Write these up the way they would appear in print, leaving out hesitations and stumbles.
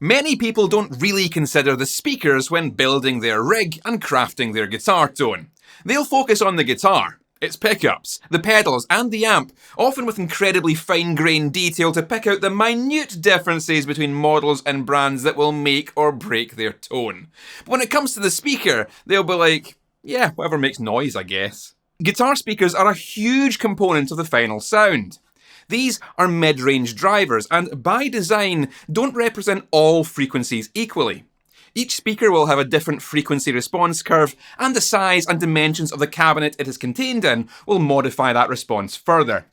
Many people don't really consider the speakers when building their rig and crafting their guitar tone. They'll focus on the guitar, its pickups, the pedals and the amp, often with incredibly fine-grained detail to pick out the minute differences between models and brands that will make or break their tone. But when it comes to the speaker, they'll be like, yeah, whatever makes noise, I guess. Guitar speakers are a huge component of the final sound. These are mid-range drivers and, by design, don't represent all frequencies equally. Each speaker will have a different frequency response curve, and the size and dimensions of the cabinet it is contained in will modify that response further.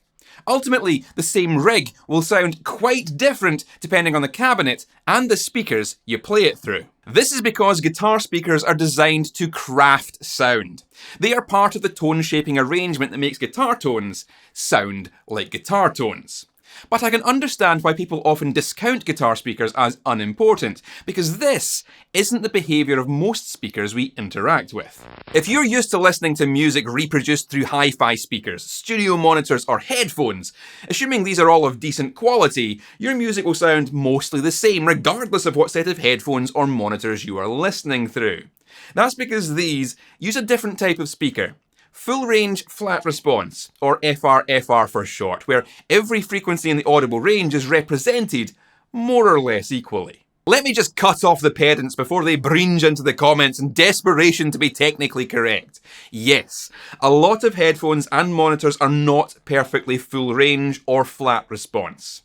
Ultimately, the same rig will sound quite different depending on the cabinet and the speakers you play it through. This is because guitar speakers are designed to craft sound. They are part of the tone-shaping arrangement that makes guitar tones sound like guitar tones. But I can understand why people often discount guitar speakers as unimportant, because this isn't the behaviour of most speakers we interact with. If you're used to listening to music reproduced through hi-fi speakers, studio monitors or headphones, assuming these are all of decent quality, your music will sound mostly the same regardless of what set of headphones or monitors you are listening through. That's because these use a different type of speaker. Full range flat response, or FRFR for short, where every frequency in the audible range is represented more or less equally. Let me just cut off the pedants before they breach into the comments in desperation to be technically correct. Yes, a lot of headphones and monitors are not perfectly full range or flat response.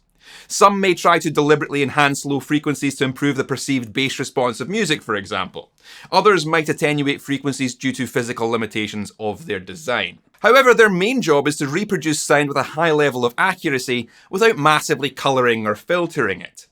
Some may try to deliberately enhance low frequencies to improve the perceived bass response of music, for example. Others might attenuate frequencies due to physical limitations of their design. However, their main job is to reproduce sound with a high level of accuracy without massively colouring or filtering it.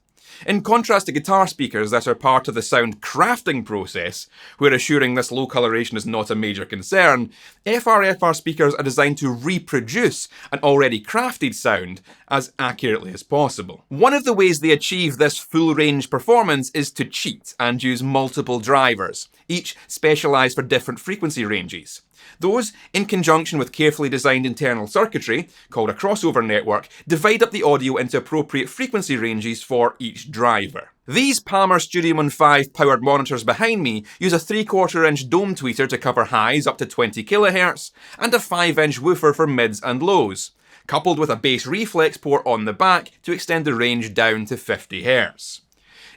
In contrast to guitar speakers that are part of the sound crafting process, where assuring this low coloration is not a major concern, FRFR speakers are designed to reproduce an already crafted sound as accurately as possible. One of the ways they achieve this full range performance is to cheat and use multiple drivers, each specialised for different frequency ranges. Those, in conjunction with carefully designed internal circuitry, called a crossover network, divide up the audio into appropriate frequency ranges for each driver. These Palmer StudioOne 5 powered monitors behind me use a 3/4 inch dome tweeter to cover highs up to 20 kHz, and a 5-inch woofer for mids and lows, coupled with a bass reflex port on the back to extend the range down to 50 Hz.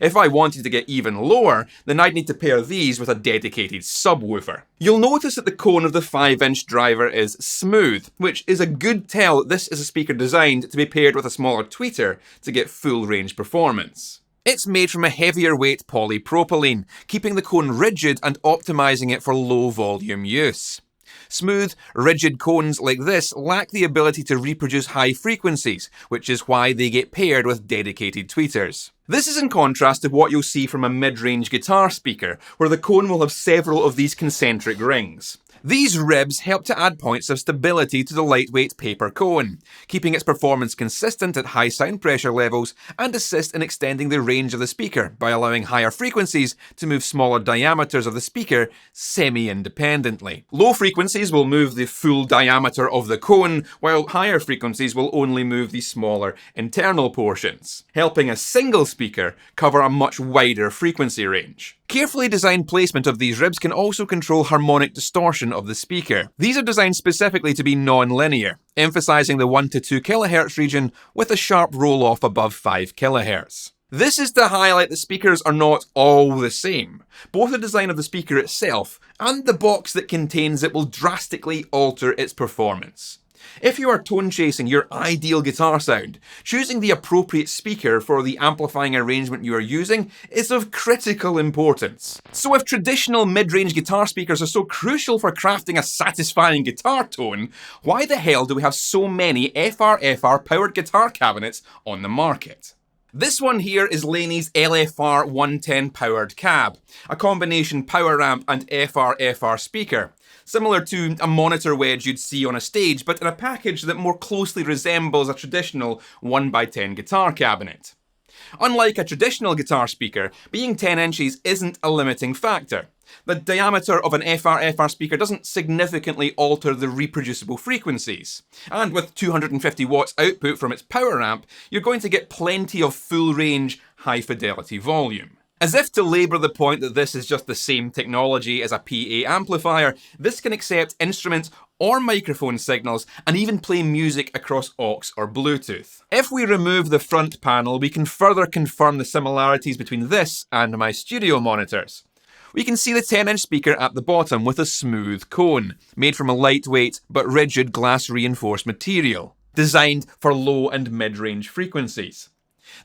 If I wanted to get even lower, then I'd need to pair these with a dedicated subwoofer. You'll notice that the cone of the 5-inch driver is smooth, which is a good tell that this is a speaker designed to be paired with a smaller tweeter to get full range performance. It's made from a heavier weight polypropylene, keeping the cone rigid and optimising it for low volume use. Smooth, rigid cones like this lack the ability to reproduce high frequencies, which is why they get paired with dedicated tweeters. This is in contrast to what you'll see from a mid-range guitar speaker, where the cone will have several of these concentric rings. These ribs help to add points of stability to the lightweight paper cone, keeping its performance consistent at high sound pressure levels and assist in extending the range of the speaker by allowing higher frequencies to move smaller diameters of the speaker semi-independently. Low frequencies will move the full diameter of the cone, while higher frequencies will only move the smaller internal portions, helping a single speaker cover a much wider frequency range. Carefully designed placement of these ribs can also control harmonic distortion of the speaker. These are designed specifically to be non-linear, emphasising the 1 to 2 kHz region with a sharp roll-off above 5 kHz. This is to highlight that speakers are not all the same. Both the design of the speaker itself and the box that contains it will drastically alter its performance. If you are tone chasing your ideal guitar sound, choosing the appropriate speaker for the amplifying arrangement you are using is of critical importance. So if traditional mid-range guitar speakers are so crucial for crafting a satisfying guitar tone, why the hell do we have so many FRFR powered guitar cabinets on the market? This one here is Laney's LFR 110 powered cab, a combination power amp and FRFR speaker. Similar to a monitor wedge you'd see on a stage, but in a package that more closely resembles a traditional 1x10 guitar cabinet. Unlike a traditional guitar speaker, being 10 inches isn't a limiting factor. The diameter of an FRFR speaker doesn't significantly alter the reproducible frequencies. And with 250 watts output from its power amp, you're going to get plenty of full range, high-fidelity volume. As if to labour the point that this is just the same technology as a PA amplifier, this can accept instrument or microphone signals and even play music across aux or Bluetooth. If we remove the front panel, we can further confirm the similarities between this and my studio monitors. We can see the 10-inch speaker at the bottom with a smooth cone, made from a lightweight but rigid glass-reinforced material, designed for low and mid-range frequencies.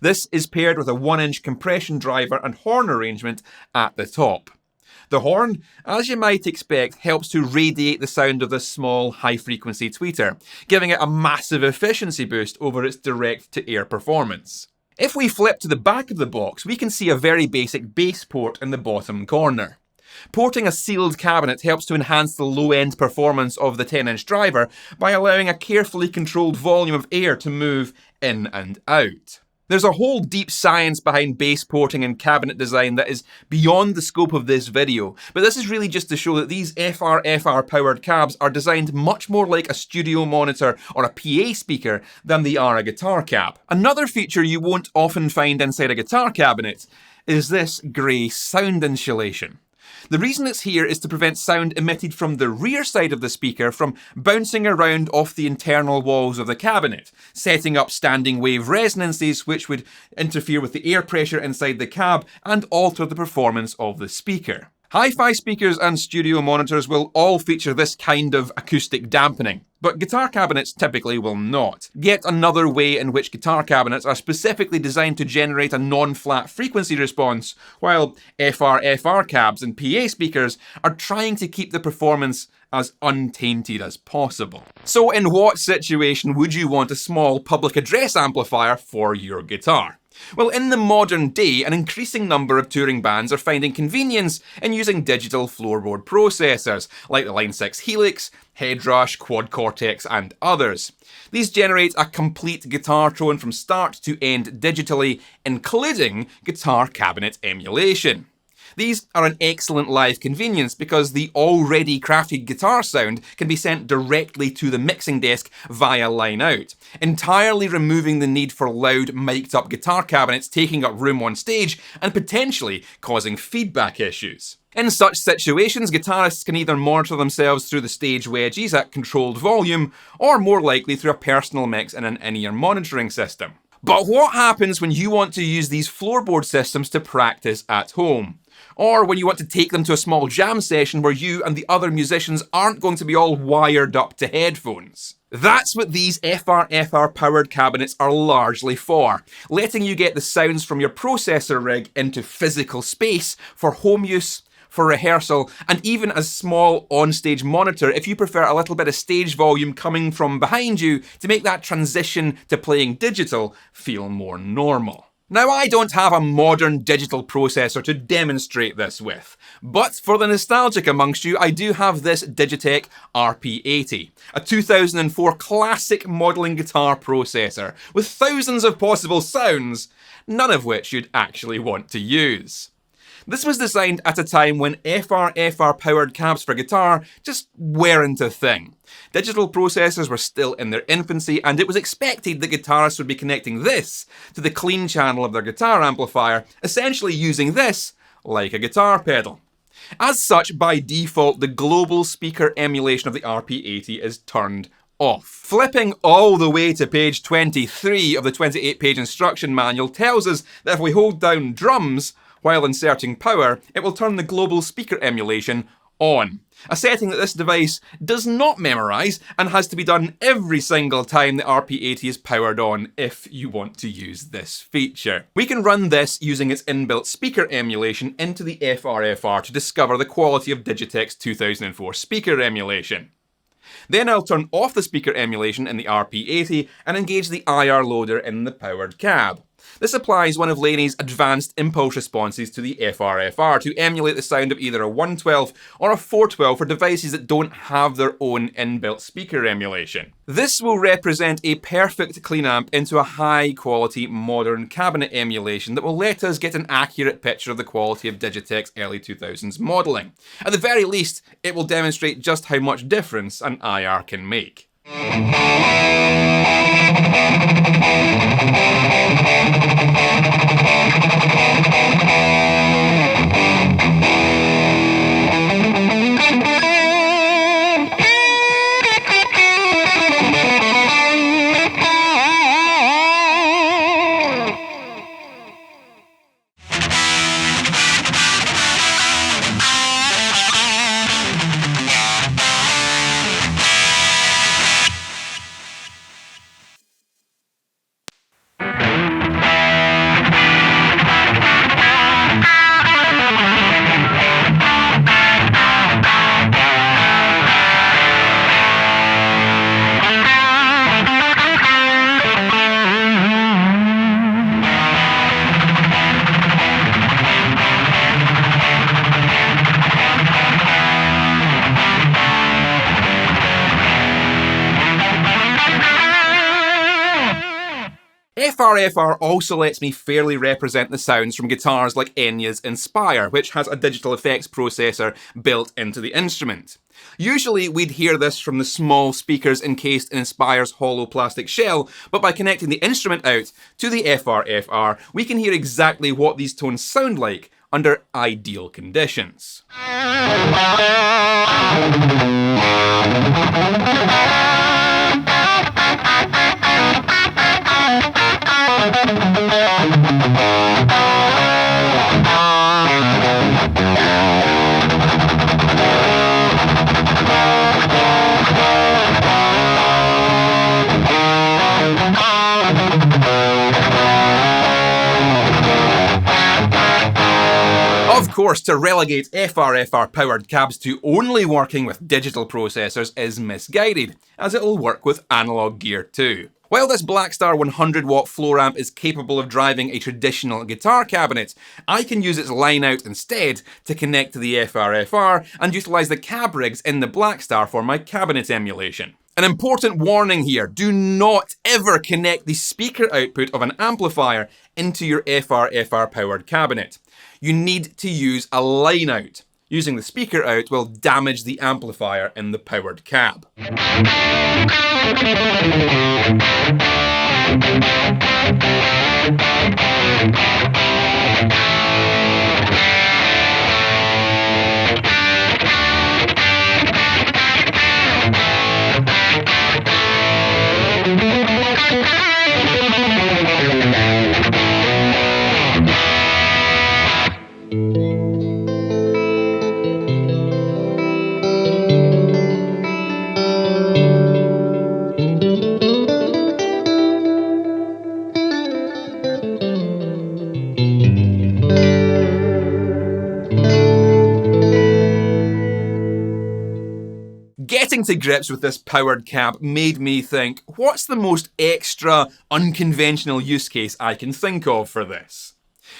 This is paired with a 1-inch compression driver and horn arrangement at the top. The horn, as you might expect, helps to radiate the sound of this small, high-frequency tweeter, giving it a massive efficiency boost over its direct-to-air performance. If we flip to the back of the box, we can see a very basic bass port in the bottom corner. Porting a sealed cabinet helps to enhance the low-end performance of the 10-inch driver by allowing a carefully controlled volume of air to move in and out. There's a whole deep science behind bass porting and cabinet design that is beyond the scope of this video, but this is really just to show that these FRFR powered cabs are designed much more like a studio monitor or a PA speaker than they are a guitar cab. Another feature you won't often find inside a guitar cabinet is this grey sound insulation. The reason it's here is to prevent sound emitted from the rear side of the speaker from bouncing around off the internal walls of the cabinet, setting up standing wave resonances which would interfere with the air pressure inside the cab and alter the performance of the speaker. Hi-fi speakers and studio monitors will all feature this kind of acoustic dampening, but guitar cabinets typically will not. Yet another way in which guitar cabinets are specifically designed to generate a non-flat frequency response, while FRFR cabs and PA speakers are trying to keep the performance as untainted as possible. So in what situation would you want a small public address amplifier for your guitar? Well, in the modern day, an increasing number of touring bands are finding convenience in using digital floorboard processors, like the Line 6 Helix, Headrush, Quad Cortex, and others. These generate a complete guitar tone from start to end digitally, including guitar cabinet emulation. These are an excellent live convenience because the already crafted guitar sound can be sent directly to the mixing desk via line out, entirely removing the need for loud mic'd up guitar cabinets taking up room on stage and potentially causing feedback issues. In such situations, guitarists can either monitor themselves through the stage wedges at controlled volume, or more likely through a personal mix in an in-ear monitoring system. But what happens when you want to use these floorboard systems to practice at home? Or when you want to take them to a small jam session where you and the other musicians aren't going to be all wired up to headphones? That's what these FRFR powered cabinets are largely for, letting you get the sounds from your processor rig into physical space for home use, for rehearsal, and even as small on-stage monitor if you prefer a little bit of stage volume coming from behind you to make that transition to playing digital feel more normal. Now, I don't have a modern digital processor to demonstrate this with, but for the nostalgic amongst you, I do have this Digitech RP80, a 2004 classic modelling guitar processor with thousands of possible sounds, none of which you'd actually want to use. This was designed at a time when FRFR powered cabs for guitar just weren't a thing. Digital processors were still in their infancy, and it was expected that guitarists would be connecting this to the clean channel of their guitar amplifier, essentially using this like a guitar pedal. As such, by default, the global speaker emulation of the RP80 is turned off. Flipping all the way to page 23 of the 28-page instruction manual tells us that if we hold down drums while inserting power, it will turn the global speaker emulation on. A setting that this device does not memorise and has to be done every single time the RP80 is powered on if you want to use this feature. We can run this using its inbuilt speaker emulation into the FRFR to discover the quality of Digitech's 2004 speaker emulation. Then I'll turn off the speaker emulation in the RP80 and engage the IR loader in the powered cab. This applies one of Laney's advanced impulse responses to the FRFR to emulate the sound of either a 112 or a 412 for devices that don't have their own inbuilt speaker emulation. This will represent a perfect clean amp into a high quality modern cabinet emulation that will let us get an accurate picture of the quality of Digitech's early 2000s modelling. At the very least, it will demonstrate just how much difference an IR can make. FRFR also lets me fairly represent the sounds from guitars like Enya's Inspire, which has a digital effects processor built into the instrument. Usually we'd hear this from the small speakers encased in Inspire's hollow plastic shell, but by connecting the instrument out to the FRFR, we can hear exactly what these tones sound like under ideal conditions. Of course, to relegate FRFR-powered cabs to only working with digital processors is misguided, as it'll work with analog gear too. While this Blackstar 100-watt floor amp is capable of driving a traditional guitar cabinet, I can use its line-out instead to connect to the FRFR and utilise the cab rigs in the Blackstar for my cabinet emulation. An important warning here, do not ever connect the speaker output of an amplifier into your FRFR-powered cabinet. You need to use a line-out. Using the speaker out will damage the amplifier in the powered cab. Getting to grips with this powered cab made me think, what's the most extra, unconventional use case I can think of for this?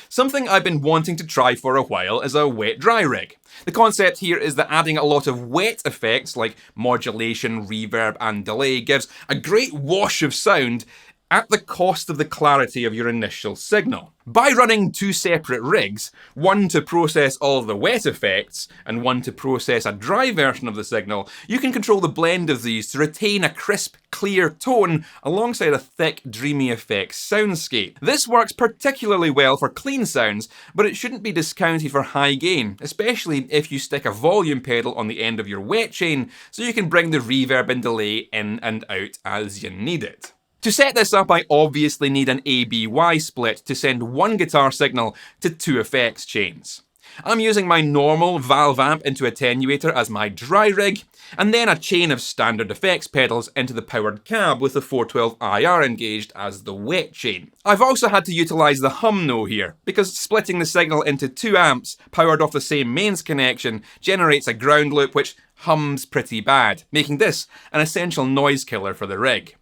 Something I've been wanting to try for a while is a wet-dry rig. The concept here is that adding a lot of wet effects like modulation, reverb and delay gives a great wash of sound at the cost of the clarity of your initial signal. By running two separate rigs, one to process all of the wet effects and one to process a dry version of the signal, you can control the blend of these to retain a crisp, clear tone alongside a thick, dreamy effects soundscape. This works particularly well for clean sounds, but it shouldn't be discounted for high gain, especially if you stick a volume pedal on the end of your wet chain so you can bring the reverb and delay in and out as you need it. To set this up, I obviously need an ABY split to send one guitar signal to two effects chains. I'm using my normal valve amp into attenuator as my dry rig, and then a chain of standard effects pedals into the powered cab with the 412 IR engaged as the wet chain. I've also had to utilise the hum no here, because splitting the signal into two amps powered off the same mains connection generates a ground loop which hums pretty bad, making this an essential noise killer for the rig.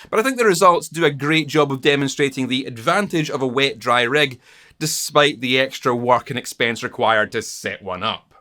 But I think the results do a great job of demonstrating the advantage of a wet-dry rig, despite the extra work and expense required to set one up.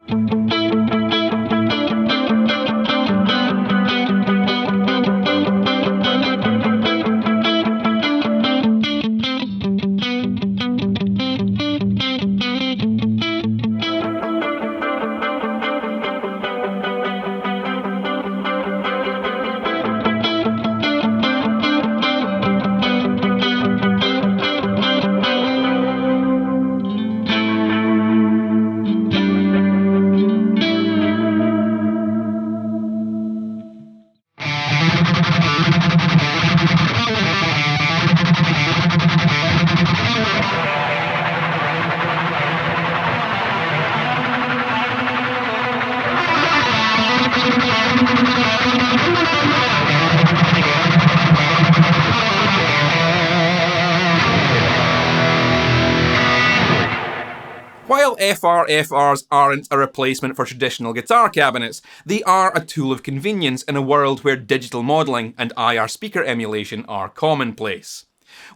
While FRFRs aren't a replacement for traditional guitar cabinets, they are a tool of convenience in a world where digital modelling and IR speaker emulation are commonplace.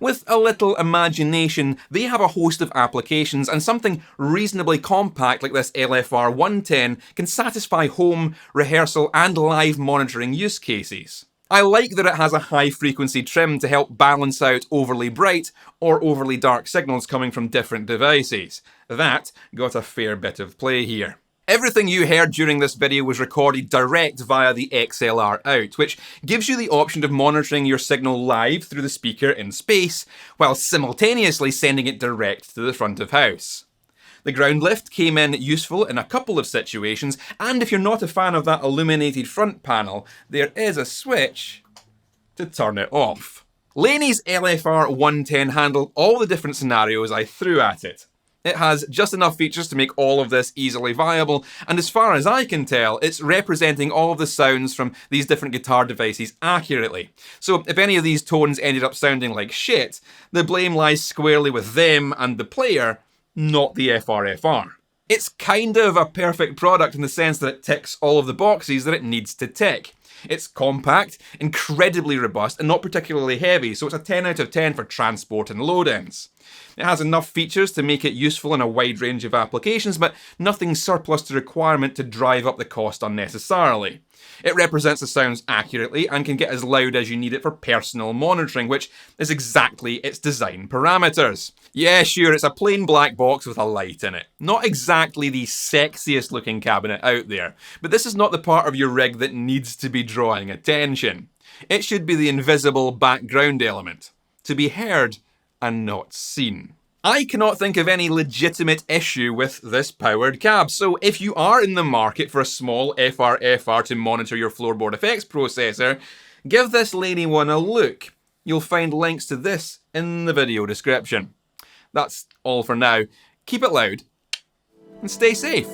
With a little imagination, they have a host of applications, and something reasonably compact like this LFR 110 can satisfy home, rehearsal and live monitoring use cases. I like that it has a high frequency trim to help balance out overly bright or overly dark signals coming from different devices. That got a fair bit of play here. Everything you heard during this video was recorded direct via the XLR out, which gives you the option of monitoring your signal live through the speaker in space, while simultaneously sending it direct to the front of house. The ground lift came in useful in a couple of situations, and if you're not a fan of that illuminated front panel, there is a switch to turn it off. Laney's LFR 110 handled all the different scenarios I threw at it. It has just enough features to make all of this easily viable, and as far as I can tell, it's representing all of the sounds from these different guitar devices accurately. So if any of these tones ended up sounding like shit, the blame lies squarely with them and the player, not the FRFR. It's kind of a perfect product in the sense that it ticks all of the boxes that it needs to tick. It's compact, incredibly robust, and not particularly heavy, so it's a 10 out of 10 for transport and load-ins. It has enough features to make it useful in a wide range of applications, but nothing surplus to requirement to drive up the cost unnecessarily. It represents the sounds accurately and can get as loud as you need it for personal monitoring, which is exactly its design parameters. Yeah, sure, it's a plain black box with a light in it. Not exactly the sexiest looking cabinet out there, but this is not the part of your rig that needs to be drawing attention. It should be the invisible background element, to be heard and not seen. I cannot think of any legitimate issue with this powered cab, so if you are in the market for a small FRFR to monitor your floorboard effects processor, give this Laney one a look. You'll find links to this in the video description. That's all for now. Keep it loud and stay safe.